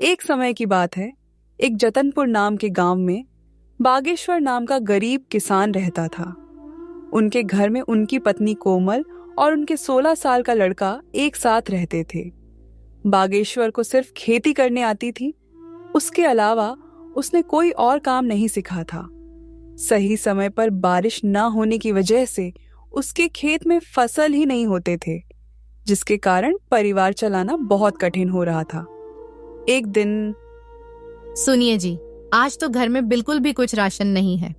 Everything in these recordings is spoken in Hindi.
एक समय की बात है। एक जतनपुर नाम के गांव में बागेश्वर नाम का गरीब किसान रहता था। उनके घर में उनकी पत्नी कोमल और उनके 16 साल का लड़का एक साथ रहते थे। बागेश्वर को सिर्फ खेती करने आती थी। उसके अलावा उसने कोई और काम नहीं सीखा था। सही समय पर बारिश न होने की वजह से उसके खेत में फसल ही नहीं होते थे, जिसके कारण परिवार चलाना बहुत कठिन हो रहा था। एक दिन, सुनिए जी, आज तो घर में बिल्कुल भी कुछ राशन नहीं है।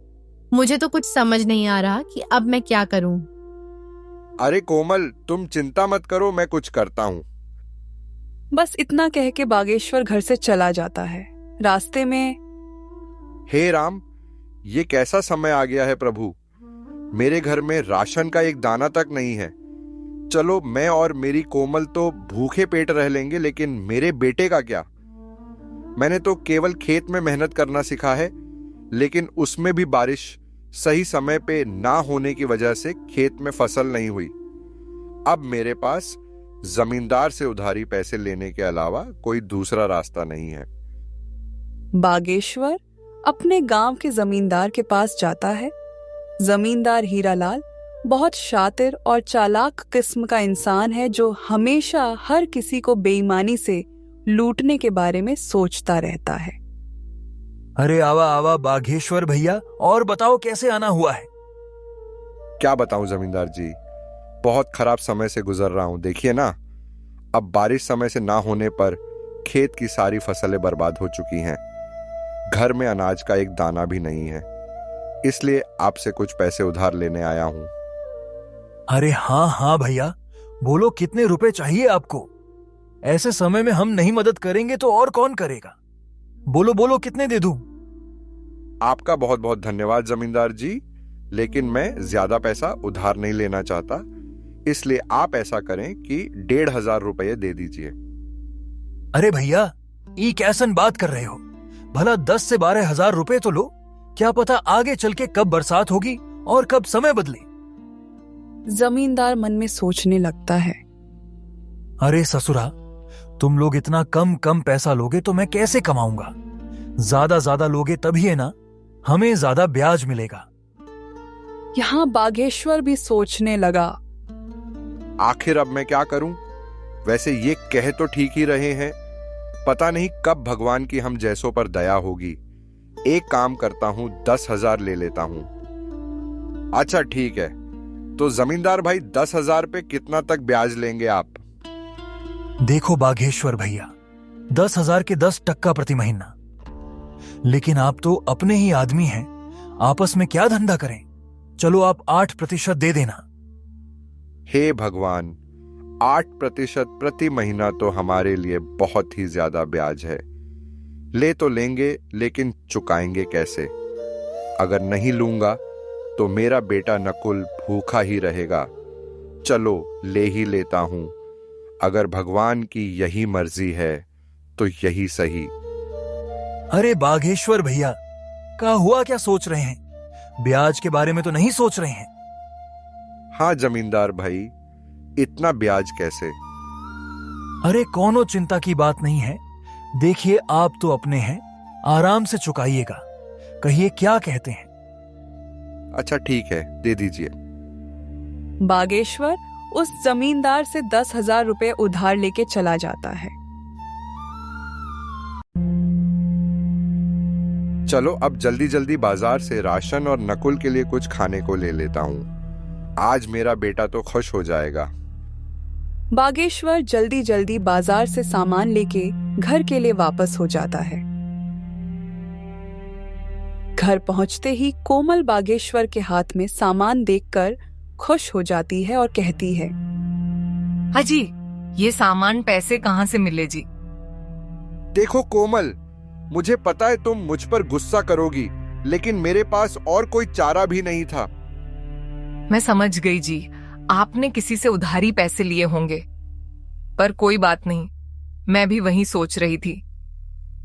मुझे तो कुछ समझ नहीं आ रहा कि अब मैं क्या करूं। अरे कोमल, तुम चिंता मत करो, मैं कुछ करता हूँ। बस इतना कह के बागेश्वर घर से चला जाता है। रास्ते में, हे राम, ये कैसा समय आ गया है प्रभु। मेरे घर में राशन का एक दाना तक नहीं है। चलो, मैं और मेरी कोमल तो भूखे पेट रह लेंगे, लेकिन मेरे बेटे का क्या। मैंने तो केवल खेत में मेहनत करना सीखा है, लेकिन उसमें भी बारिश सही समय पे ना होने की वजह से खेत में फसल नहीं हुई। अब मेरे पास जमींदार से उधारी पैसे लेने के अलावा कोई दूसरा रास्ता नहीं है। बागेश्वर अपने गांव के जमींदार के पास जाता है। जमींदार हीरालाल बहुत शातिर और चालाक किस्म का इंसान है, जो हमेशा हर किसी को बेईमानी से लूटने के बारे में सोचता रहता है। अरे आवा आवा बागेश्वर भैया, और बताओ कैसे आना हुआ है। क्या बताऊं जमींदार जी, बहुत खराब समय से गुजर रहा हूं। देखिए ना, अब बारिश समय से ना होने पर खेत की सारी फसलें बर्बाद हो चुकी हैं। घर में अनाज का एक दाना भी नहीं है, इसलिए आपसे कुछ पैसे उधार लेने आया हूं। अरे हाँ हाँ भैया, बोलो कितने रुपए चाहिए आपको। ऐसे समय में हम नहीं मदद करेंगे तो और कौन करेगा। बोलो बोलो, कितने दे दूं। आपका बहुत बहुत धन्यवाद जमींदार जी, लेकिन मैं ज्यादा पैसा उधार नहीं लेना चाहता, इसलिए आप ऐसा करें कि 1,500 रुपये दे दीजिए। अरे भैया, ये कैसन बात कर रहे हो। भला 10 से 12,000 रुपए तो लो। क्या पता आगे चल के कब बरसात होगी और कब समय बदले। जमींदार मन में सोचने लगता है, अरे ससुरा, तुम लोग इतना कम कम पैसा लोगे तो मैं कैसे कमाऊंगा। ज्यादा लोगे तभी है ना, हमें ज्यादा ब्याज मिलेगा। यहाँ बागेश्वर भी सोचने लगा, आखिर अब मैं क्या करूं। वैसे ये कह तो ठीक ही रहे हैं, पता नहीं कब भगवान की हम जैसों पर दया होगी। एक काम करता हूं, 10,000 ले लेता हूं। अच्छा ठीक है, तो जमींदार भाई 10,000 पे कितना तक ब्याज लेंगे आप। देखो बागेश्वर भैया, 10,000 के 10% प्रति महीना। लेकिन आप तो अपने ही आदमी हैं, आपस में क्या धंधा करें। चलो आप 8% दे देना। हे भगवान, 8% प्रति महीना तो हमारे लिए बहुत ही ज्यादा ब्याज है। ले तो लेंगे, लेकिन चुकाएंगे कैसे। अगर नहीं लूंगा तो मेरा बेटा नकुल भूखा ही रहेगा। चलो ले ही लेता हूं। अगर भगवान की यही मर्जी है तो यही सही। अरे बागेश्वर भैया, क्या हुआ, क्या सोच रहे हैं। ब्याज के बारे में तो नहीं सोच रहे हैं। हाँ जमींदार भाई, इतना ब्याज कैसे। अरे कोनो चिंता की बात नहीं है। देखिए आप तो अपने हैं, आराम से चुकाइएगा। कहिए क्या कहते हैं। अच्छा ठीक है, दे दीजिए। बागेश्वर उस जमींदार से 10,000 रुपए उधार लेके चला जाता है। चलो अब जल्दी जल्दी बाजार से राशन और नकुल के लिए कुछ खाने को ले लेता हूं। आज मेरा बेटा तो खुश हो जाएगा। बागेश्वर जल्दी जल्दी बाजार से सामान लेके घर के लिए वापस हो जाता है। घर पहुंचते ही कोमल बागेश्वर के हाथ में सामान देखकर खुश हो जाती है और कहती है, हाजी, ये सामान पैसे कहाँ से मिले जी। देखो कोमल, मुझे पता है तुम मुझ पर गुस्सा करोगी, लेकिन मेरे पास और कोई चारा भी नहीं था। मैं समझ गई जी, आपने किसी से उधारी पैसे लिए होंगे। पर कोई बात नहीं, मैं भी वही सोच रही थी।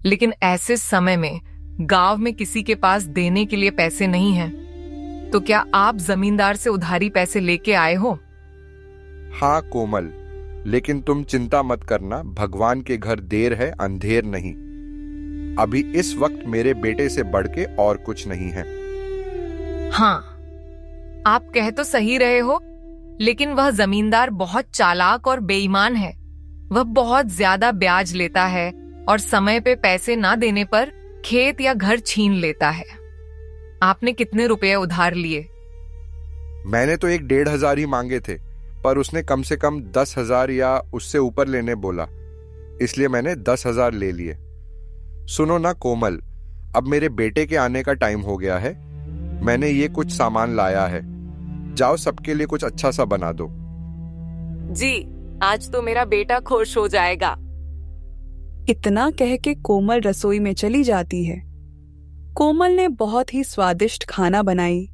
लेकिन ऐसे समय में गांव में किसी के पास देने के लिए पैसे नहीं हैं, तो क्या आप जमींदार से उधारी पैसे लेके आए हो? हाँ कोमल, लेकिन तुम चिंता मत करना, भगवान के घर देर है अंधेर नहीं। अभी इस वक्त मेरे बेटे से बढ़ के और कुछ नहीं है। हाँ, आप कह तो सही रहे हो, लेकिन वह जमींदार बहुत चालाक और बेईमान है। वह बहुत ज्यादा ब्याज लेता है और समय पे पैसे ना देने पर खेत या घर छीन लेता है। आपने कितने रुपए उधार लिए? मैंने तो 1,500 ही मांगे थे, पर उसने कम से कम 10,000 या उससे ऊपर लेने बोला, इसलिए मैंने 10,000 ले लिए। सुनो ना कोमल, अब मेरे बेटे के आने का टाइम हो गया है। मैंने ये कुछ सामान लाया है, जाओ सबके लिए कुछ अच्छा सा बना दो। जी, आज तो मेरा बेटा खुश हो जाएगा। इतना कह के कोमल रसोई में चली जाती है। कोमल ने बहुत ही स्वादिष्ट खाना बनाई।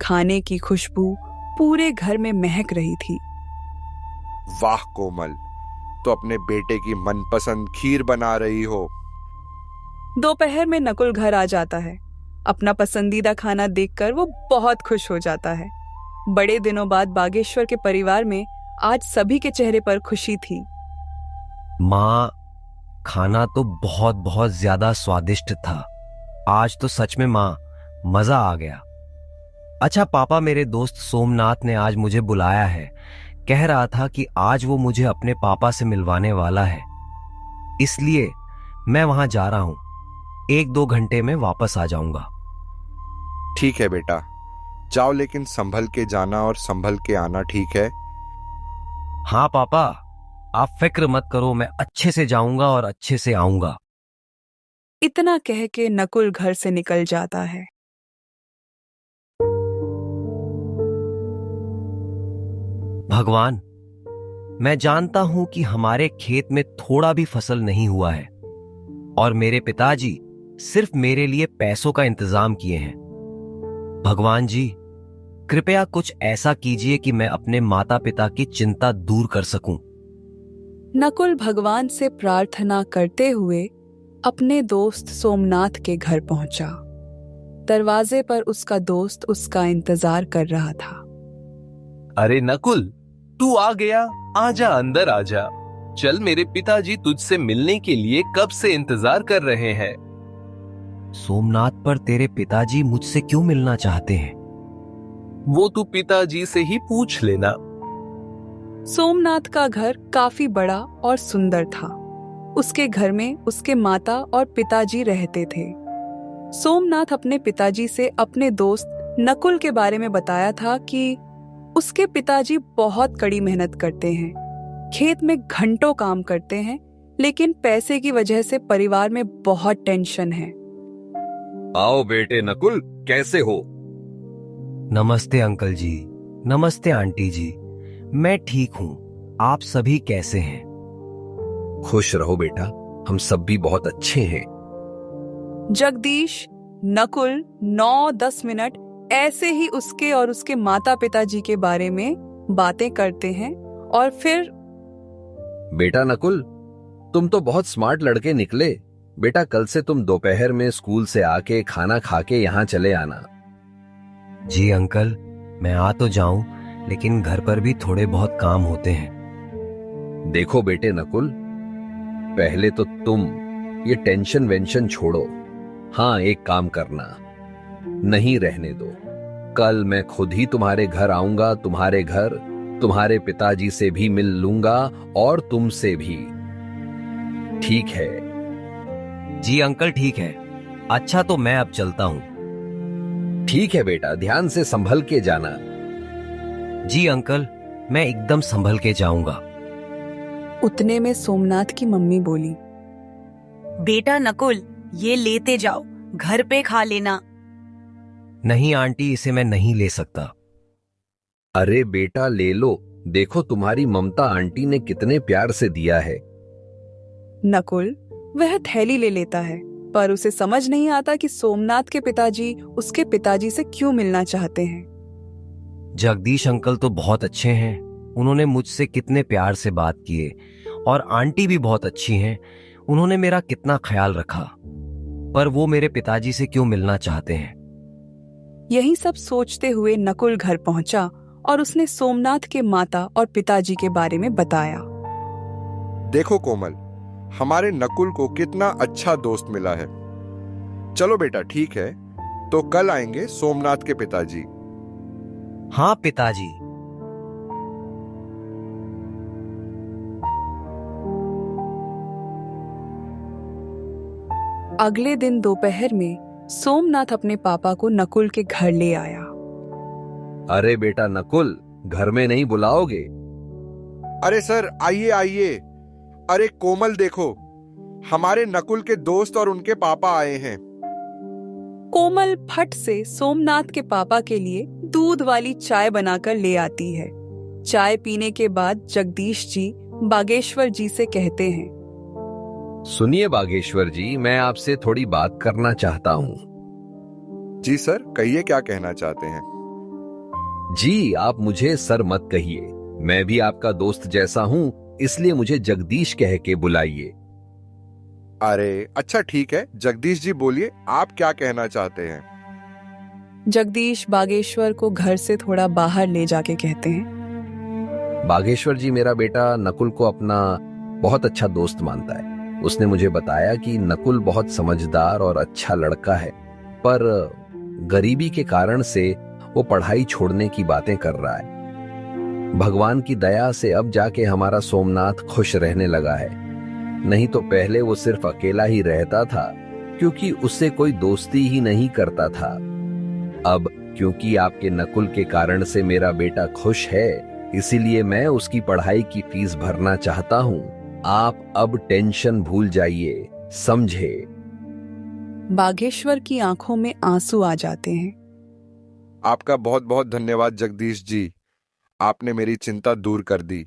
खाने की खुशबू पूरे घर में महक रही थी। वाह कोमल, तो अपने बेटे की मनपसंद खीर बना रही हो। दोपहर में नकुल घर आ जाता है। अपना पसंदीदा खाना देखकर वो बहुत खुश हो जाता है। बड़े दिनों बाद बागेश्वर के परिवार में आज सभी के चेहरे पर खुशी थी। माँ, खाना तो बहुत बहुत ज्यादा स्वादिष्ट था। आज तो सच में माँ, मजा आ गया। अच्छा पापा, मेरे दोस्त सोमनाथ ने आज मुझे बुलाया है। कह रहा था कि आज वो मुझे अपने पापा से मिलवाने वाला है, इसलिए मैं वहां जा रहा हूं। 1-2 घंटे में वापस आ जाऊंगा। ठीक है बेटा, जाओ, लेकिन संभल के जाना और संभल के आना, ठीक है? हाँ पापा, आप फिक्र मत करो, मैं अच्छे से जाऊंगा और अच्छे से आऊंगा। इतना कह के नकुल घर से निकल जाता है। भगवान, मैं जानता हूं कि हमारे खेत में थोड़ा भी फसल नहीं हुआ है और मेरे पिताजी सिर्फ मेरे लिए पैसों का इंतजाम किए हैं। भगवान जी, कृपया कुछ ऐसा कीजिए कि मैं अपने माता पिता की चिंता दूर कर सकूं। नकुल भगवान से प्रार्थना करते हुए अपने दोस्त सोमनाथ के घर पहुंचा। दरवाजे पर उसका दोस्त उसका इंतजार कर रहा था। अरे नकुल, तू आ गया। आजा, अंदर आजा। चल, मेरे पिताजी तुझसे मिलने के लिए कब से इंतजार कर रहे हैं। सोमनाथ, पर तेरे पिताजी मुझसे क्यों मिलना चाहते हैं? वो तू पिताजी से ही पूछ लेना। सोमनाथ का घर काफी बड़ा और सुंदर था। उसके घर में उसके माता और पिताजी रहते थे। सोमनाथ अपने पिताजी से अपने दोस्त नकुल के बारे में बताया था कि उसके पिताजी बहुत कड़ी मेहनत करते हैं, खेत में घंटों काम करते हैं, लेकिन पैसे की वजह से परिवार में बहुत टेंशन है। आओ बेटे नकुल, कैसे हो? नमस्ते अंकल जी। नमस्ते आंटी जी। मैं ठीक हूँ, आप सभी कैसे हैं? खुश रहो बेटा, हम सब भी बहुत अच्छे हैं। जगदीश, नकुल 9-10 मिनट ऐसे ही उसके और उसके माता पिताजी के बारे में बातें करते हैं और फिर बेटा नकुल, तुम तो बहुत स्मार्ट लड़के निकले। बेटा, कल से तुम दोपहर में स्कूल से आके खाना खा के यहाँ चले आना। जी अंकल, मैं आ तो जाऊं, लेकिन घर पर भी थोड़े बहुत काम होते हैं। देखो बेटे नकुल, पहले तो तुम ये टेंशन वेंशन छोड़ो। हाँ, एक काम करना, नहीं रहने दो। कल मैं खुद ही तुम्हारे घर आऊंगा। तुम्हारे घर तुम्हारे पिताजी से भी मिल लूंगा और तुमसे भी, ठीक है? जी अंकल, ठीक है। अच्छा, तो मैं अब चलता हूँ। ठीक है बेटा, ध्यान से संभल के जाना। जी अंकल, मैं एकदम संभल के जाऊंगा। उतने में सोमनाथ की मम्मी बोली, बेटा नकुल, ये लेते जाओ, घर पे खा लेना। नहीं आंटी, इसे मैं नहीं ले सकता। अरे बेटा, ले लो। देखो तुम्हारी ममता आंटी ने कितने प्यार से दिया है। नकुल वह थैली ले लेता है, पर उसे समझ नहीं आता कि सोमनाथ के पिताजी उसके पिताजी से क्यों मिलना चाहते हैं। जगदीश अंकल तो बहुत अच्छे हैं, उन्होंने मुझसे कितने प्यार से बात किए, और आंटी भी बहुत अच्छी हैं, उन्होंने मेरा कितना ख्याल रखा, पर वो मेरे पिताजी से क्यों मिलना चाहते हैं। यही सब सोचते हुए नकुल घर पहुंचा और उसने सोमनाथ के माता और पिताजी के बारे में बताया। देखो कोमल, हमारे नकुल को कितना अच्छा दोस्त मिला है। चलो बेटा, ठीक है, तो कल आएंगे सोमनाथ के पिताजी। हाँ पिताजी। अगले दिन दोपहर में सोमनाथ अपने पापा को नकुल के घर ले आया। अरे बेटा नकुल, घर में नहीं बुलाओगे? अरे सर, आइए आइए। अरे कोमल देखो, हमारे नकुल के दोस्त और उनके पापा आए हैं। कोमल फट से सोमनाथ के पापा के लिए दूध वाली चाय बनाकर ले आती है। चाय पीने के बाद जगदीश जी बागेश्वर जी से कहते हैं, सुनिए बागेश्वर जी, मैं आपसे थोड़ी बात करना चाहता हूँ। जी सर, कहिए क्या कहना चाहते हैं। जी, आप मुझे सर मत कहिए, मैं भी आपका दोस्त जैसा हूँ, इसलिए मुझे जगदीश कह के बुलाइए। अरे अच्छा ठीक है, जगदीश जी बोलिए, आप क्या कहना चाहते हैं। जगदीश बागेश्वर को घर से थोड़ा बाहर ले जाके कहते हैं, बागेश्वर जी, मेरा बेटा नकुल को अपना बहुत अच्छा दोस्त मानता है। उसने मुझे बताया कि नकुल बहुत समझदार और अच्छा लड़का है, पर गरीबी के कारण से वो पढ़ाई छोड़ने की बातें कर रहा है। भगवान की दया से अब जाके हमारा सोमनाथ खुश रहने लगा है, नहीं तो पहले वो सिर्फ अकेला ही रहता था क्योंकि उससे कोई दोस्ती ही नहीं करता था। अब क्योंकि आपके नकुल के कारण से मेरा बेटा खुश है, इसीलिए मैं उसकी पढ़ाई की फीस भरना चाहता हूँ। आप अब टेंशन भूल जाइए, समझे? बागेश्वर की आंखों में आंसू आ जाते हैं। आपका बहुत बहुत धन्यवाद जगदीश जी, आपने मेरी चिंता दूर कर दी।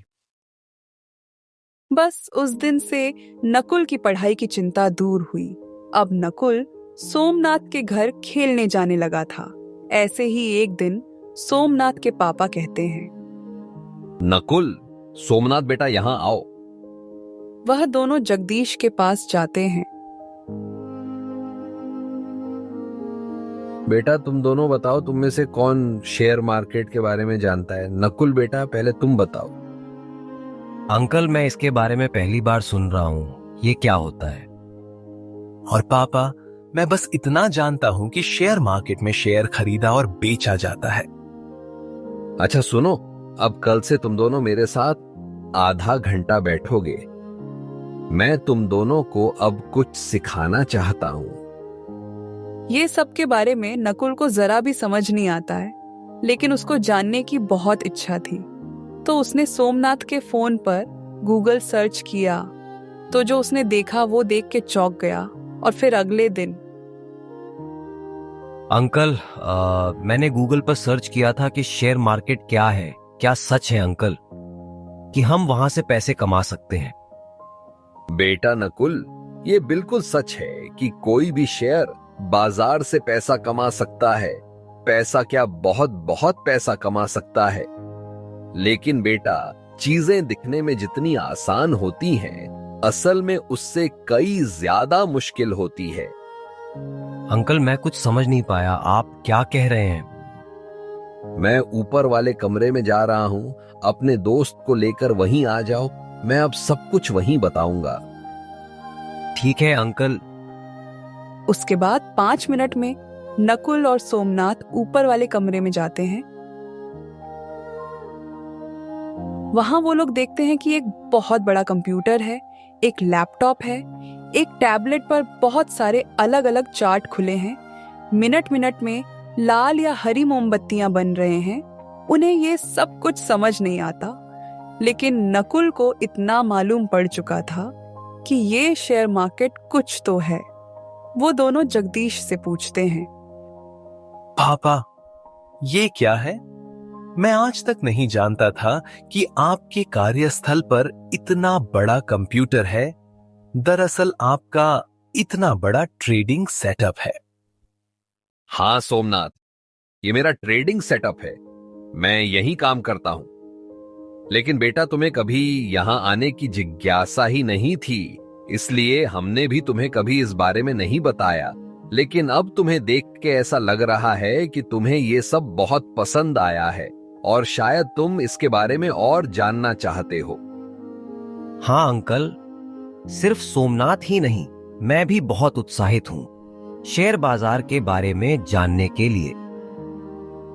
बस उस दिन से नकुल की पढ़ाई की चिंता दूर हुई। अब नकुल सोमनाथ के घर खेलने जाने लगा था। ऐसे ही एक दिन सोमनाथ के पापा कहते हैं, नकुल, सोमनाथ बेटा यहाँ आओ। वह दोनों जगदीश के पास जाते हैं। बेटा तुम दोनों बताओ, तुम में से कौन शेयर मार्केट के बारे में जानता है? नकुल बेटा, पहले तुम बताओ। अंकल, मैं इसके बारे में पहली बार सुन रहा हूँ, ये क्या होता है? और पापा, मैं बस इतना जानता हूं कि शेयर मार्केट में शेयर खरीदा और बेचा जाता है। अच्छा सुनो, अब कल से तुम दोनों मेरे साथ आधा घंटा बैठोगे। मैं तुम दोनों को अब कुछ सिखाना चाहता हूँ। ये सब के बारे में नकुल को जरा भी समझ नहीं आता है, लेकिन उसको जानने की बहुत इच्छा थी। तो उसने सोमनाथ के फोन पर गूगल सर्च किया, तो जो उसने देखा वो देख के चौंक गया। और फिर अगले दिन, अंकल, मैंने गूगल पर सर्च किया था कि शेयर मार्केट क्या है। क्या सच है अंकल कि हम वहां से पैसे कमा सकते हैं? बेटा नकुल, ये बिल्कुल सच है कि कोई भी शेयर बाजार से पैसा कमा सकता है। पैसा क्या, बहुत बहुत पैसा कमा सकता है। लेकिन बेटा, चीजें दिखने में जितनी आसान होती हैं, असल में उससे कई ज्यादा मुश्किल होती है। अंकल, मैं कुछ समझ नहीं पाया, आप क्या कह रहे हैं? मैं ऊपर वाले कमरे में जा रहा हूं, अपने दोस्त को लेकर वहीं आ जाओ, मैं अब सब कुछ वहीं बताऊंगा। ठीक है अंकल। उसके बाद 5 मिनट में नकुल और सोमनाथ ऊपर वाले कमरे में जाते हैं। वहां वो लोग देखते हैं कि एक बहुत बड़ा कंप्यूटर है, एक लैपटॉप है, एक टैबलेट पर बहुत सारे अलग अलग चार्ट खुले हैं। मिनट मिनट में लाल या हरी मोमबत्तियां बन रहे हैं। उन्हें ये सब कुछ समझ नहीं आता, लेकिन नकुल को इतना मालूम पड़ चुका था कि ये शेयर मार्केट कुछ तो है। वो दोनों जगदीश से पूछते हैं, पापा, ये क्या है? मैं आज तक नहीं जानता था कि आपके कार्यस्थल पर इतना बड़ा कंप्यूटर है। दरअसल आपका इतना बड़ा ट्रेडिंग सेटअप है। हाँ सोमनाथ, ये मेरा ट्रेडिंग सेटअप है। मैं यही काम करता हूं। लेकिन बेटा, तुम्हें कभी यहां आने की जिज्ञासा ही नहीं थी, इसलिए हमने भी तुम्हें कभी इस बारे में नहीं बताया। लेकिन अब तुम्हें देख के ऐसा लग रहा है कि तुम्हें ये सब बहुत पसंद आया है और शायद तुम इसके बारे में और जानना चाहते हो। हाँ अंकल, सिर्फ सोमनाथ ही नहीं, मैं भी बहुत उत्साहित हूँ शेयर बाजार के बारे में जानने के लिए।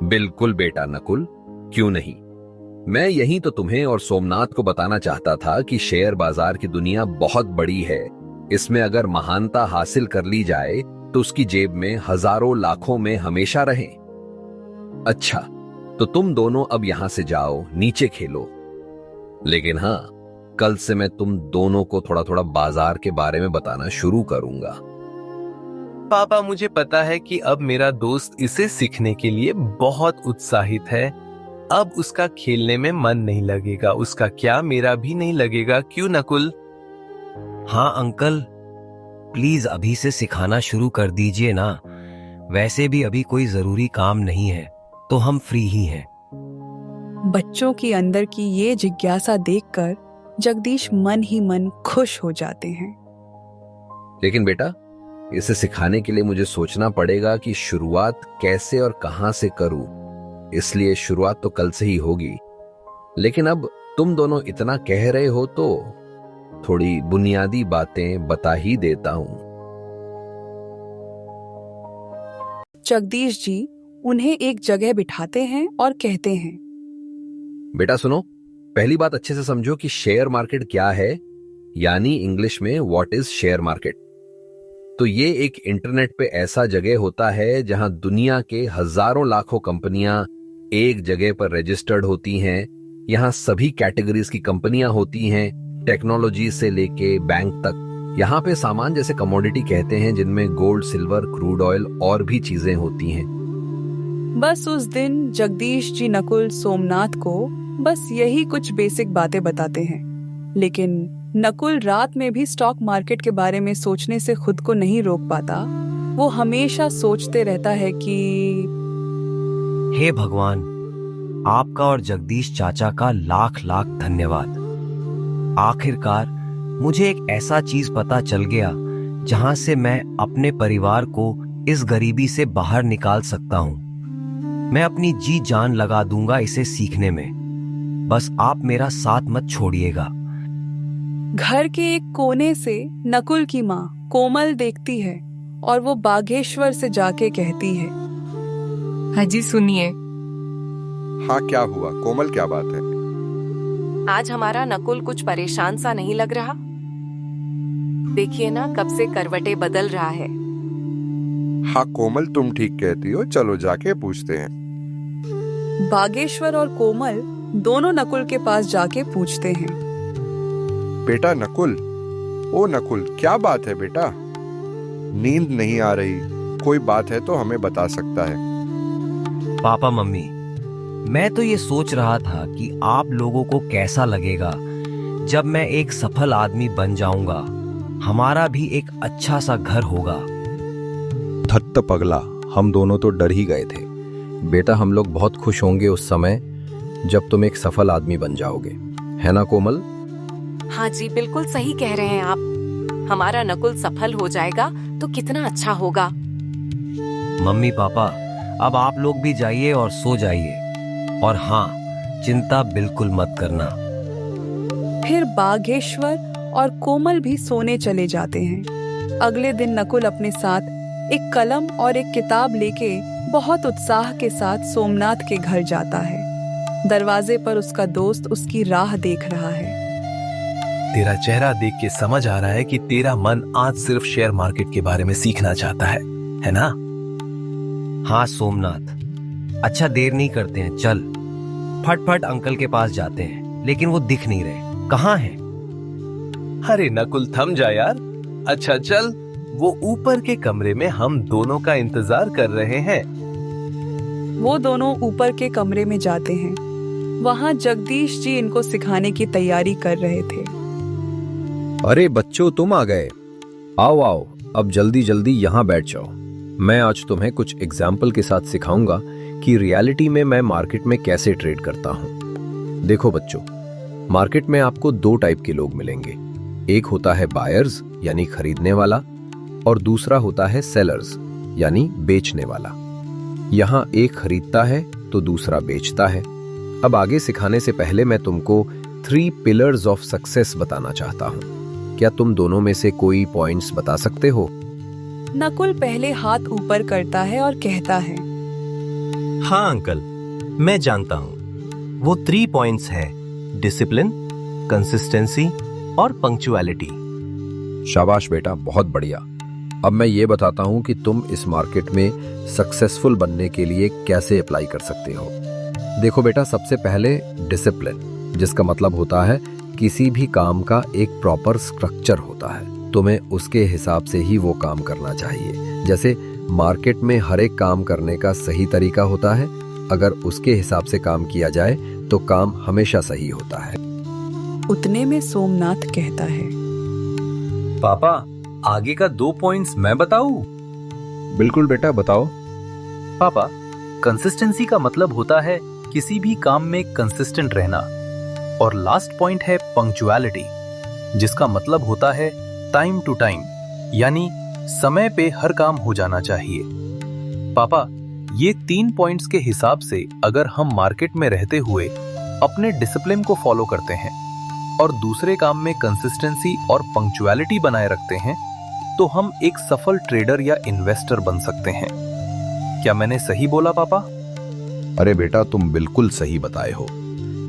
बिल्कुल बेटा नकुल, क्यों नहीं। मैं यही तो तुम्हें और सोमनाथ को बताना चाहता था कि शेयर बाजार की दुनिया बहुत बड़ी है। इसमें अगर महानता हासिल कर ली जाए तो उसकी जेब में हजारों लाखों में हमेशा रहे। अच्छा, तो तुम दोनों अब यहां से जाओ, नीचे खेलो। लेकिन हां, कल से मैं तुम दोनों को थोड़ा थोड़ा बाजार के बारे में बताना शुरू करूंगा। पापा, मुझे पता है कि अब मेरा दोस्त इसे सीखने के लिए बहुत उत्साहित है। अब उसका खेलने में मन नहीं लगेगा। उसका क्या, मेरा भी नहीं लगेगा, क्यों नकुल? हाँ अंकल, प्लीज अभी से सिखाना शुरू कर दीजिए ना। वैसे भी अभी कोई जरूरी काम नहीं है, तो हम फ्री ही हैं। बच्चों की अंदर की ये जिज्ञासा देखकर जगदीश मन ही मन खुश हो जाते हैं। लेकिन बेटा, इसे सिखाने के लिए मुझे सोचना पड़ेगा कि शुरुआत कैसे और कहां से करूं। इसलिए शुरुआत तो कल से ही होगी। लेकिन अब तुम दोनों इतना कह रहे हो तो थोड़ी बुनियादी बातें बता ही देता हूं। जगदीश जी उन्हें एक जगह बिठाते हैं और कहते हैं, बेटा सुनो, पहली बात अच्छे से समझो कि शेयर मार्केट क्या है, यानी इंग्लिश में व्हाट इज शेयर मार्केट। तो ये एक इंटरनेट पे ऐसा जगह होता है जहां दुनिया के हजारों लाखों कंपनियां एक जगह पर रजिस्टर्ड होती हैं। यहां सभी कैटेगरीज की कंपनियां होती हैं, टेक्नोलॉजी से लेके बैंक तक। यहाँ पे सामान जैसे कमोडिटी कहते हैं, जिनमें गोल्ड, सिल्वर, क्रूड ऑयल और भी चीजें होती हैं। बस उस दिन जगदीश जी नकुल सोमनाथ को बस यही कुछ बेसिक बातें बताते हैं। लेकिन नकुल रात में भी स्टॉक मार्केट के बारे में सोचने से खुद को नहीं रोक पाता। वो हमेशा सोचते रहता है कि हे भगवान, आपका और जगदीश चाचा का लाख लाख धन्यवाद। आखिरकार मुझे एक ऐसा चीज पता चल गया जहां से मैं अपने परिवार को इस गरीबी से बाहर निकाल सकता हूं। मैं अपनी जी जान लगा दूंगा इसे सीखने में। बस आप मेरा साथ मत छोड़िएगा। घर के एक कोने से नकुल की माँ कोमल देखती है और वो बागेश्वर से जाके कहती है, हाजी सुनिए। हाँ, क्या हुआ कोमल, क्या बात है? आज हमारा नकुल कुछ परेशान सा नहीं लग रहा? देखिए ना, कब से करवटें बदल रहा है। हाँ कोमल, तुम ठीक कहती हो, चलो जाके पूछते हैं। बागेश्वर और कोमल दोनों नकुल के पास जाके पूछते हैं, बेटा नकुल, ओ नकुल, क्या बात है बेटा? नींद नहीं आ रही, कोई बात है तो हमें बता सकता है। पापा मम्मी, मैं तो ये सोच रहा था कि आप लोगों को कैसा लगेगा जब मैं एक सफल आदमी बन जाऊंगा। हमारा भी एक अच्छा सा घर होगा। धत्त पगला, हम दोनों तो डर ही गए थे। बेटा, हम लोग बहुत खुश होंगे उस समय जब तुम एक सफल आदमी बन जाओगे, है ना कोमल? हाँ जी, बिल्कुल सही कह रहे हैं आप। हमारा नकुल सफल हो जाएगा तो कितना अच्छा होगा। मम्मी पापा, अब आप लोग भी जाइए और सो जाइए। और हाँ, चिंता बिल्कुल मत करना। फिर बागेश्वर और कोमल भी सोने चले जाते हैं। अगले दिन नकुल अपने साथ एक कलम और एक किताब लेके बहुत उत्साह के साथ सोमनाथ के घर जाता है। दरवाजे पर उसका दोस्त उसकी राह देख रहा है। तेरा चेहरा देख के समझ आ रहा है कि तेरा मन आज सिर्फ शेयर मार्केट के बारे में सीखना चाहता है ना? हाँ सोमनाथ, अच्छा देर नहीं करते हैं, चल फटफट अंकल के पास जाते हैं। लेकिन वो दिख नहीं रहे, कहाँ हैं? अरे नकुल, थम जा यार। अच्छा चल, वो ऊपर के कमरे में हम दोनों का इंतजार कर रहे हैं। वो दोनों ऊपर के कमरे में जाते हैं। वहां जगदीश जी इनको सिखाने की तैयारी कर रहे थे। अरे बच्चों, तुम आ गए। आओ आओ, अब जल्दी जल्दी यहाँ बैठ जाओ। मैं आज तुम्हें कुछ एग्जाम्पल के साथ सिखाऊंगा कि रियलिटी में मैं मार्केट में कैसे ट्रेड करता हूँ। देखो बच्चों, मार्केट में आपको दो टाइप के लोग मिलेंगे। एक होता है बायर्स यानी खरीदने वाला, और दूसरा होता है सेलर्स यानी बेचने वाला। यहाँ एक खरीदता है तो दूसरा बेचता है। अब आगे सिखाने से पहले मैं तुमको 3 पिलर्स ऑफ सक्सेस बताना चाहता हूँ। क्या तुम दोनों में से कोई पॉइंट्स बता सकते हो? नकुल पहले हाथ ऊपर करता है और कहता है, हाँ अंकल, मैं जानता हूँ। वो 3 पॉइंट्स है, डिसिप्लिन, कंसिस्टेंसी और पंक्चुअलिटी। शाबाश बेटा, बहुत बढ़िया। अब मैं ये बताता हूँ कि तुम इस मार्केट में सक्सेसफुल बनने के लिए कैसे अप्लाई कर सकते हो। देखो बेटा, सबसे पहले डिसिप्लिन, जिसका मतलब होता है किसी भी काम का एक प्रॉपर स्ट्रक्चर होता है। तुम्हें उसके हिसाब से ही वो काम करना चाहिए। जैसे मार्केट में हर एक काम करने का सही तरीका होता है। अगर उसके हिसाब से काम किया जाए तो काम हमेशा सही होता है। उतने में सोमनाथ कहता है, पापा, आगे का 2 पॉइंट्स मैं बताऊं? बिल्कुल बेटा, बताओ। पापा, कंसिस्टेंसी का मतलब होता है किसी भी काम में कंसिस्टेंट रहना, और लास्ट पॉइंट है पंक्चुअलिटी, जिसका मतलब होता है टाइम टू टाइम, यानी समय पे हर काम हो जाना चाहिए। पापा, ये 3 पॉइंट्स के हिसाब से अगर हम मार्केट में रहते हुए अपने डिसिप्लिन को फॉलो करते हैं और दूसरे काम में कंसिस्टेंसी और पंक्चुअलिटी बनाए रखते हैं, तो हम एक सफल ट्रेडर या इन्वेस्टर बन सकते हैं। क्या मैंने सही बोला पापा? अरे बेटा, तुम बिल्कुल सही बताए हो,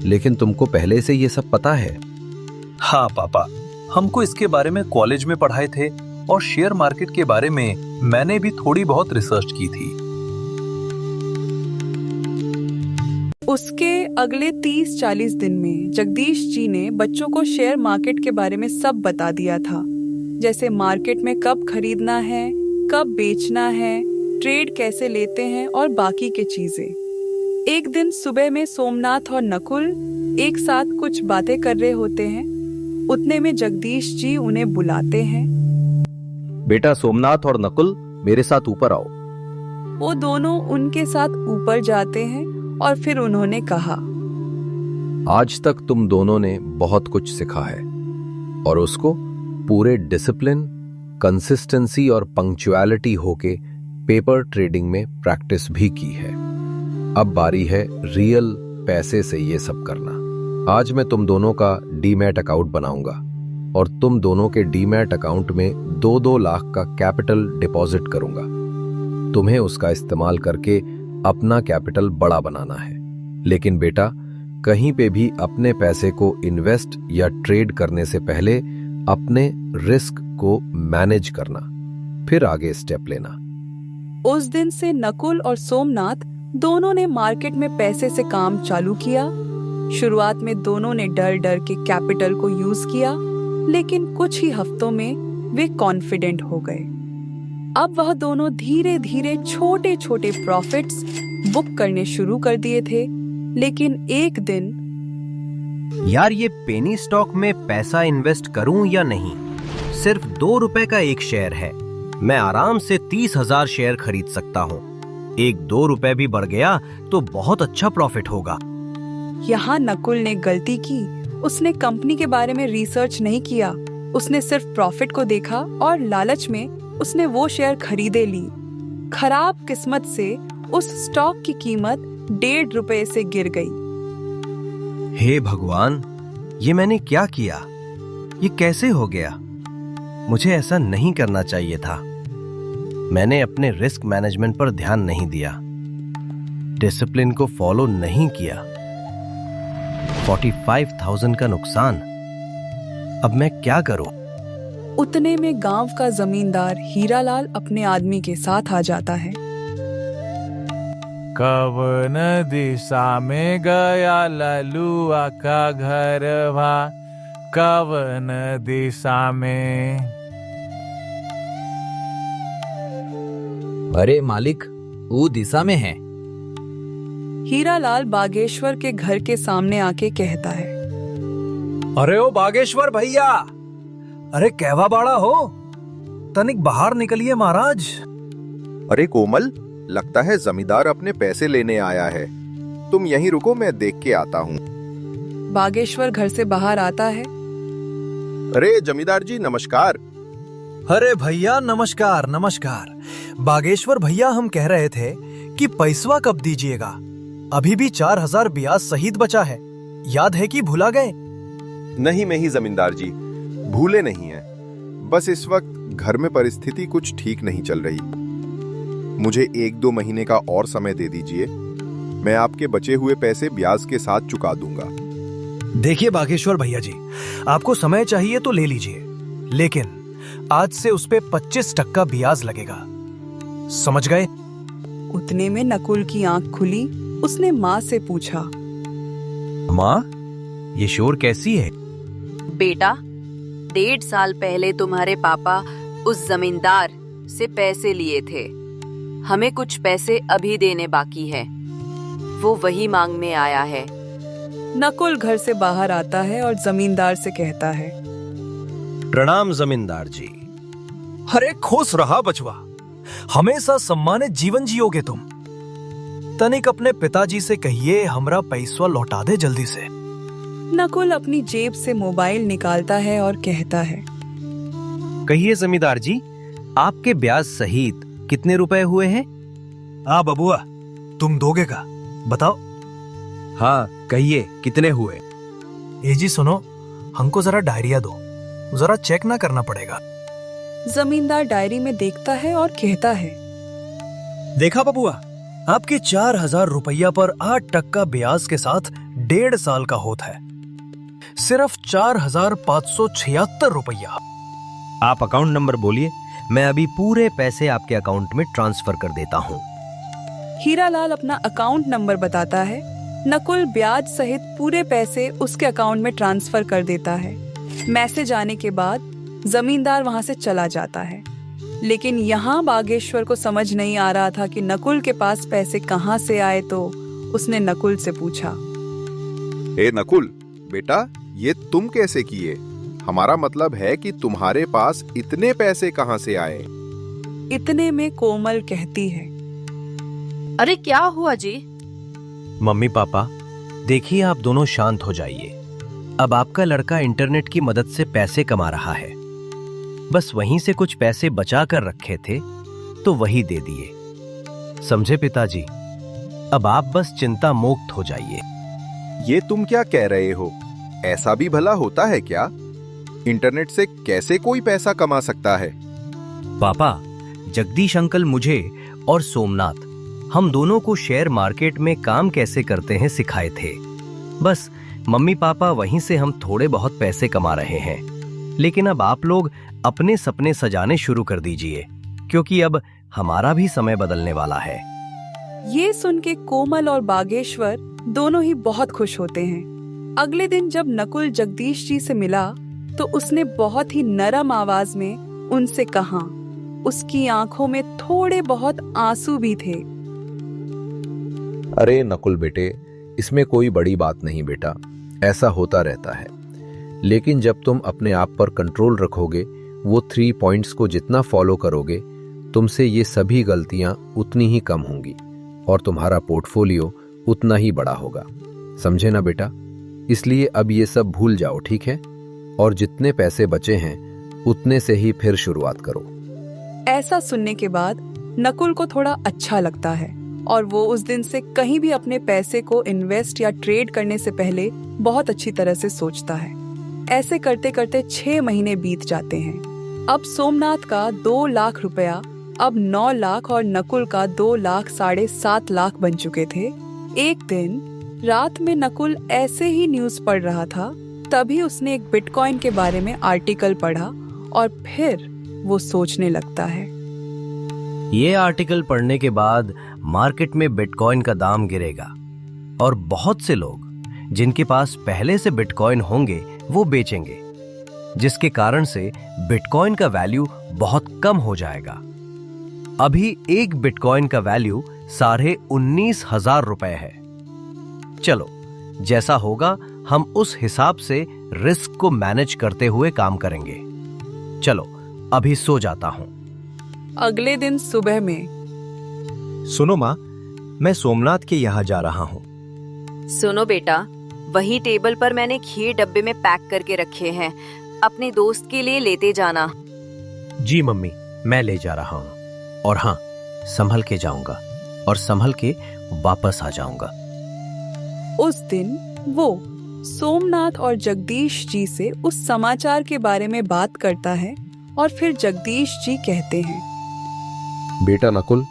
लेकिन तुमको पहले से ये सब पता है? हाँ पापा, हमको इसके बारे में कॉलेज में पढ़ाए थे और शेयर मार्केट के बारे में मैंने भी थोड़ी बहुत रिसर्च की थी। उसके अगले 30-40 दिन में जगदीश जी ने बच्चों को शेयर मार्केट के बारे में सब बता दिया था। जैसे मार्केट में कब खरीदना है, कब बेचना है, ट्रेड कैसे लेते हैं और बाकी के चीजें। एक दिन सुबह में सोमनाथ और नकुल एक साथ कुछ बातें कर रहे होते हैं। उतने में जगदीश जी उन्हें बुलाते हैं। बेटा सोमनाथ और नकुल, मेरे साथ ऊपर आओ। वो दोनों उनके साथ ऊपर जाते हैं और फिर उन्होंने कहा, आज तक तुम दोनों ने बहुत कुछ सीखा है और उसको पूरे डिसिप्लिन, कंसिस्टेंसी और पंक्चुअलिटी होके पेपर ट्रेडिंग में प्रैक्टिस भी की है। अब बारी है रियल पैसे से ये सब करना। आज मैं तुम दोनों का डीमैट अकाउंट बनाऊंगा और तुम दोनों के डीमैट अकाउंट में 2-2 लाख का कैपिटल डिपॉजिट करूंगा। तुम्हें उसका इस्तेमाल करके अपना कैपिटल बड़ा बनाना है। लेकिन बेटा, कहीं पे भी अपने पैसे को इन्वेस्ट या ट्रेड करने से पहले अपने रिस्क को मैनेज करना, फिर आगे स्टेप लेना। उस दिन से नकुल और सोमनाथ दोनों ने मार्केट में पैसे से काम चालू किया। शुरुआत में दोनों ने डर डर के कैपिटल को यूज किया, लेकिन कुछ ही हफ्तों में वे कॉन्फिडेंट हो गए। अब वह दोनों धीरे धीरे छोटे छोटे प्रॉफिट्स बुक करने शुरू कर दिए थे। लेकिन एक दिन, यार ये पेनी स्टॉक में पैसा इन्वेस्ट करूं या नहीं? सिर्फ 2 रुपए का एक शेयर है, मैं आराम से 30,000 शेयर खरीद सकता हूं। 1-2 रुपए भी बढ़ गया तो बहुत अच्छा प्रॉफिट होगा। यहाँ नकुल ने गलती की। उसने कंपनी के बारे में रिसर्च नहीं किया। उसने सिर्फ प्रॉफिट को देखा और लालच में उसने वो शेयर खरीदे ली। खराब किस्मत से उस स्टॉक की कीमत 1.5 रुपए से गिर गई। हे भगवान, ये मैंने क्या किया? ये कैसे हो गया? मुझे ऐसा नहीं करना चाहिए था। मैंने अपने रिस्क मैनेजमेंट पर ध्यान नहीं दिया, डिसिप्लिन को फॉलो नहीं किया। 45,000 का नुकसान। अब मैं क्या करूं? उतने में गांव का जमींदार हीरालाल अपने आदमी के साथ आ जाता है। कवन दिशा में गया ललुआ का घरवा, कवन दिशा में? अरे मालिक, वो दिशा में है। हीरालाल बागेश्वर के घर के सामने आके कहता है, अरे ओ बागेश्वर भैया, अरे कहवा बाड़ा हो, तनिक बाहर निकलिए महाराज। अरे कोमल, लगता है जमींदार अपने पैसे लेने आया है। तुम यहीं रुको, मैं देख के आता हूँ। बागेश्वर घर से बाहर आता है। अरे जमींदार जी, नमस्कार। अरे भैया नमस्कार नमस्कार। बागेश्वर भैया, हम कह रहे थे कि पैसवा कब दीजिएगा? अभी भी 4,000 ब्याज सहित बचा है, याद है कि भुला गए? नहीं जमींदार जी, भूले नहीं हैं, बस इस वक्त घर में परिस्थिति कुछ ठीक नहीं चल रही। मुझे 1-2 महीने का और समय दे दीजिए, मैं आपके बचे हुए पैसे ब्याज के साथ चुका दूंगा। देखिए बागेश्वर भैया जी, आपको समय चाहिए तो ले लीजिए, लेकिन आज से उस पे 25% ब्याज लगेगा, समझ गए? उतने में नकुल की आंख खुली। उसने माँ से पूछा, माँ, ये शोर कैसी है? बेटा, 1.5 साल पहले तुम्हारे पापा उस जमींदार से पैसे लिए थे। हमें कुछ पैसे अभी देने बाकी है, वो वही मांगने आया है। नकुल घर से बाहर आता है और जमींदार से कहता है, प्रणाम जमींदार जी। अरे खुश रहा बचवा, हमेशा सम्मानित जीवन जियोगे तुम। तनिक अपने पिताजी से कहिए हमरा पैसा लौटा दे जल्दी से। नकुल अपनी जेब से मोबाइल निकालता है और कहता है, कहिए जमींदार जी, आपके ब्याज सहित कितने रुपए हुए हैं? हाँ बबुआ, तुम दोगे का बताओ। हाँ कहिए, कितने हुए? ए जी सुनो, हमको जरा डायरिया दो, जरा चेक ना करना पड़ेगा। जमींदार डायरी में देखता है और कहता है, देखा बबुआ, आपके 4,000 रुपया पर 8% ब्याज के साथ 1.5 साल का होता है, सिर्फ 4,576 रुपया। आप अकाउंट नंबर बोलिए, मैं अभी पूरे पैसे आपके अकाउंट में ट्रांसफर कर देता हूँ। हीरालाल अपना अकाउंट नंबर बताता है। नकुल ब्याज सहित पूरे पैसे उसके अकाउंट में ट्रांसफर कर देता है। मैसेज आने के बाद जमींदार वहां से चला जाता है, लेकिन यहाँ बागेश्वर को समझ नहीं आ रहा था कि नकुल के पास पैसे कहाँ से आए। तो उसने नकुल से पूछा, ए नकुल बेटा, ये तुम कैसे किए? हमारा मतलब है कि तुम्हारे पास इतने पैसे कहाँ से आए? इतने में कोमल कहती है, अरे क्या हुआ जी? मम्मी पापा, देखिए आप दोनों शांत हो जाइए। अब आपका लड़का इंटरनेट की मदद से पैसे कमा रहा है, बस वहीं से कुछ पैसे बचा कर रखे थे तो वही दे दिए। समझे पिताजी? अब आप बस चिंता मुक्त हो जाइए। ये तुम क्या कह रहे हो? ऐसा भी भला होता है क्या? इंटरनेट से कैसे कोई पैसा कमा सकता है? पापा, जगदीश अंकल मुझे और सोमनाथ, हम दोनों को शेयर मार्केट में काम कैसे करते हैं सिखाए थे। बस मम्मी पापा वहीं से हम थोड़े बहुत पैसे कमा रहे हैं। लेकिन अब आप लोग अपने सपने सजाने शुरू कर दीजिए, क्योंकि अब हमारा भी समय बदलने वाला है। ये सुन के कोमल और बागेश्वर दोनों ही बहुत खुश होते हैं। अगले दिन जब नकुल जगदीश जी से मिला तो उसने बहुत ही नरम आवाज में उनसे कहा। उसकी आंखों में थोड़े बहुत आंसू भी थे। अरे नकुल बेटे, इसमें कोई बड़ी बात नहीं बेटा, ऐसा होता रहता है। लेकिन जब तुम अपने आप पर कंट्रोल रखोगे, वो 3 पॉइंट्स को जितना फॉलो करोगे, तुमसे ये सभी गलतियां उतनी ही कम होंगी और तुम्हारा पोर्टफोलियो उतना ही बड़ा होगा। समझे ना बेटा? इसलिए अब ये सब भूल जाओ, ठीक है? और जितने पैसे बचे हैं उतने से ही फिर शुरुआत करो। ऐसा सुनने के बाद नकुल को थोड़ा अच्छा लगता है और वो उस दिन से कहीं भी अपने पैसे को इन्वेस्ट या ट्रेड करने से पहले बहुत अच्छी तरह से सोचता है। ऐसे करते करते 6 महीने बीत जाते हैं। अब सोमनाथ का 2 लाख रुपया अब 9 लाख और नकुल का 2 लाख 7.5 लाख बन चुके थे। एक दिन रात में नकुल ऐसे ही न्यूज पढ़ रहा था, तभी उसने एक बिटकॉइन के बारे में आर्टिकल पढ़ा और फिर वो सोचने लगता है। ये आर्टिकल पढ़ने के बाद मार्केट में बिटकॉइन का दाम गिरेगा और बहुत से लोग जिनके पास पहले से बिटकॉइन होंगे वो बेचेंगे, जिसके कारण से बिटकॉइन का वैल्यू बहुत कम हो जाएगा। अभी एक बिटकॉइन का वैल्यू 19,500 रुपए है। चलो, जैसा होगा हम उस हिसाब से रिस्क को मैनेज करते हुए काम करेंगे। चलो, अभी सो जाता हूं। अगले दिन सुबह में, सुनो माँ, मैं सोमनाथ के यहाँ जा रहा हूँ। सुनो बेटा, वही टेबल पर मैंने खीर डब्बे में पैक करके रखे हैं, अपने दोस्त के लिए लेते जाना। जी मम्मी, मैं ले जा रहा हूँ। और हाँ, संभल के जाऊंगा और संभल के वापस आ जाऊंगा। उस दिन वो सोमनाथ और जगदीश जी से उस समाचार के बारे में बात करता है और फिर जगदीश जी कहते हैं, बेटा नकुल,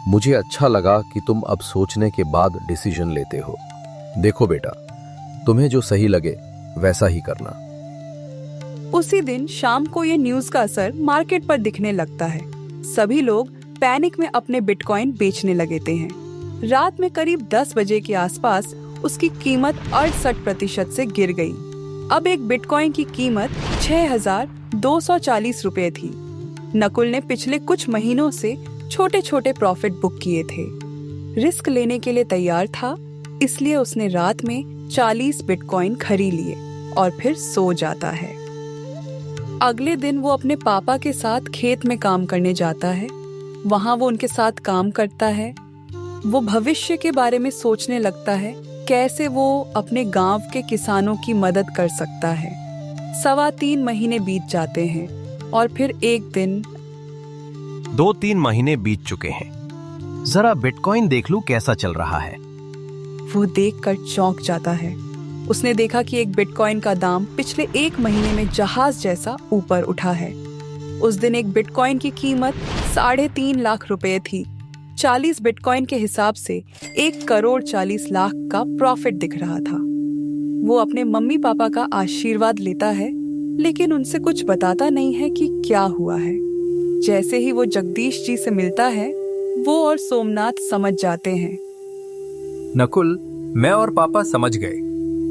मुझे अच्छा लगा कि तुम अब सोचने के बाद डिसीजन लेते हो। देखो बेटा, तुम्हें जो सही लगे वैसा ही करना। उसी दिन शाम को ये न्यूज का असर मार्केट पर दिखने लगता है। सभी लोग पैनिक में अपने बिटकॉइन बेचने लगे हैं। रात में करीब 10 बजे के आसपास उसकी कीमत 68% से गिर गई। अब एक बिटकॉइन की कीमत 6,240 रुपए थी। नकुल ने पिछले कुछ महीनों से छोटे छोटे प्रॉफिट बुक किए थे। रिस्क लेने के लिए तैयार था, इसलिए उसने रात में 40 बिटकॉइन खरीद लिए और फिर सो जाता है। अगले दिन वो अपने पापा के साथ खेत में काम करने जाता है। वहाँ वो उनके साथ काम करता है। वो भविष्य के बारे में सोचने लगता है, कैसे वो अपने गांव के किसानों की मदद कर सकता है। 3.25 महीने बीत जाते हैं और फिर एक दिन 2-3 महीने बीत चुके हैं। जरा बिटकॉइन देख लूं कैसा चल रहा है। वो देखकर चौंक जाता है। उसने देखा कि एक बिटकॉइन का दाम पिछले 1 महीने में जहाज जैसा ऊपर उठा है। उस दिन एक बिटकॉइन की कीमत 3.5 लाख रुपए थी। 40 बिटकॉइन के हिसाब से 1,40,00,000 का प्रॉफिट दिख रहा था। वो अपने मम्मी पापा का आशीर्वाद लेता है, लेकिन उनसे कुछ बताता नहीं है कि क्या हुआ है। जैसे ही वो जगदीश जी से मिलता है, वो और सोमनाथ समझ जाते हैं। नकुल, मैं और पापा समझ गए।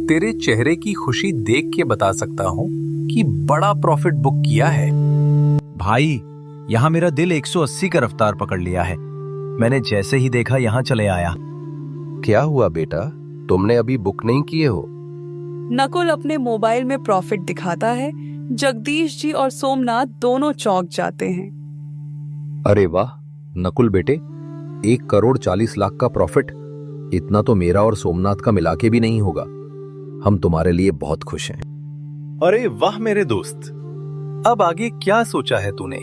तेरे चेहरे की खुशी देख के बता सकता हूँ कि बड़ा प्रॉफिट बुक किया है। भाई, यहाँ मेरा दिल 180 का रफ्तार पकड़ लिया है। मैंने जैसे ही देखा यहाँ चले आया। क्या हुआ बेटा, तुमने अभी बुक नहीं किए हो? नकुल अपने मोबाइल में प्रॉफिट दिखाता है। जगदीश जी और सोमनाथ दोनों चौंक जाते हैं। अरे वाह नकुल बेटे, 1,40,00,000 का प्रॉफिट। इतना तो मेरा और सोमनाथ का मिला के भी नहीं होगा। हम तुम्हारे लिए बहुत खुश हैं। अरे वाह मेरे दोस्त, अब आगे क्या सोचा है तूने?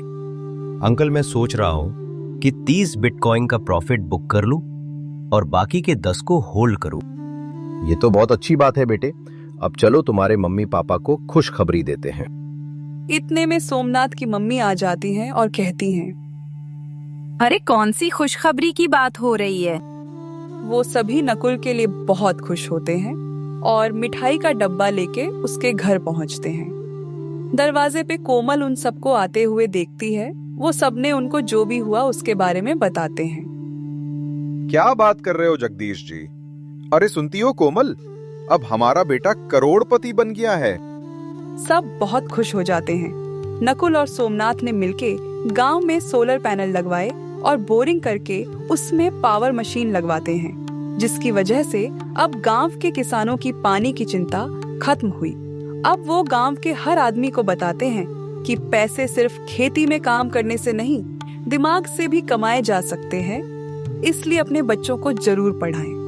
अंकल, मैं सोच रहा हूँ कि 30 बिटकॉइन का प्रॉफिट बुक कर लूं और बाकी के 10 को होल्ड करूं। ये तो बहुत अच्छी बात है बेटे। अब चलो तुम्हारे मम्मी पापा को खुशखबरी देते हैं। इतने में सोमनाथ की मम्मी आ जाती हैं और कहती हैं, अरे कौन सी खुशखबरी की बात हो रही है? वो सभी नकुल के लिए बहुत खुश होते हैं और मिठाई का डब्बा लेके उसके घर पहुंचते हैं। दरवाजे पे कोमल उन सबको आते हुए देखती है। वो सबने उनको जो भी हुआ उसके बारे में बताते हैं। क्या बात कर रहे हो जगदीश जी? अरे सुनती हो कोमल, अब हमारा बेटा करोड़पति बन गया है। सब बहुत खुश हो जाते हैं। नकुल और सोमनाथ ने मिलके गांव में सोलर पैनल लगवाए और बोरिंग करके उसमें पावर मशीन लगवाते हैं, जिसकी वजह से अब गांव के किसानों की पानी की चिंता खत्म हुई। अब वो गांव के हर आदमी को बताते हैं कि पैसे सिर्फ खेती में काम करने से नहीं, दिमाग से भी कमाए जा सकते हैं। इसलिए अपने बच्चों को जरूर पढ़ाएं।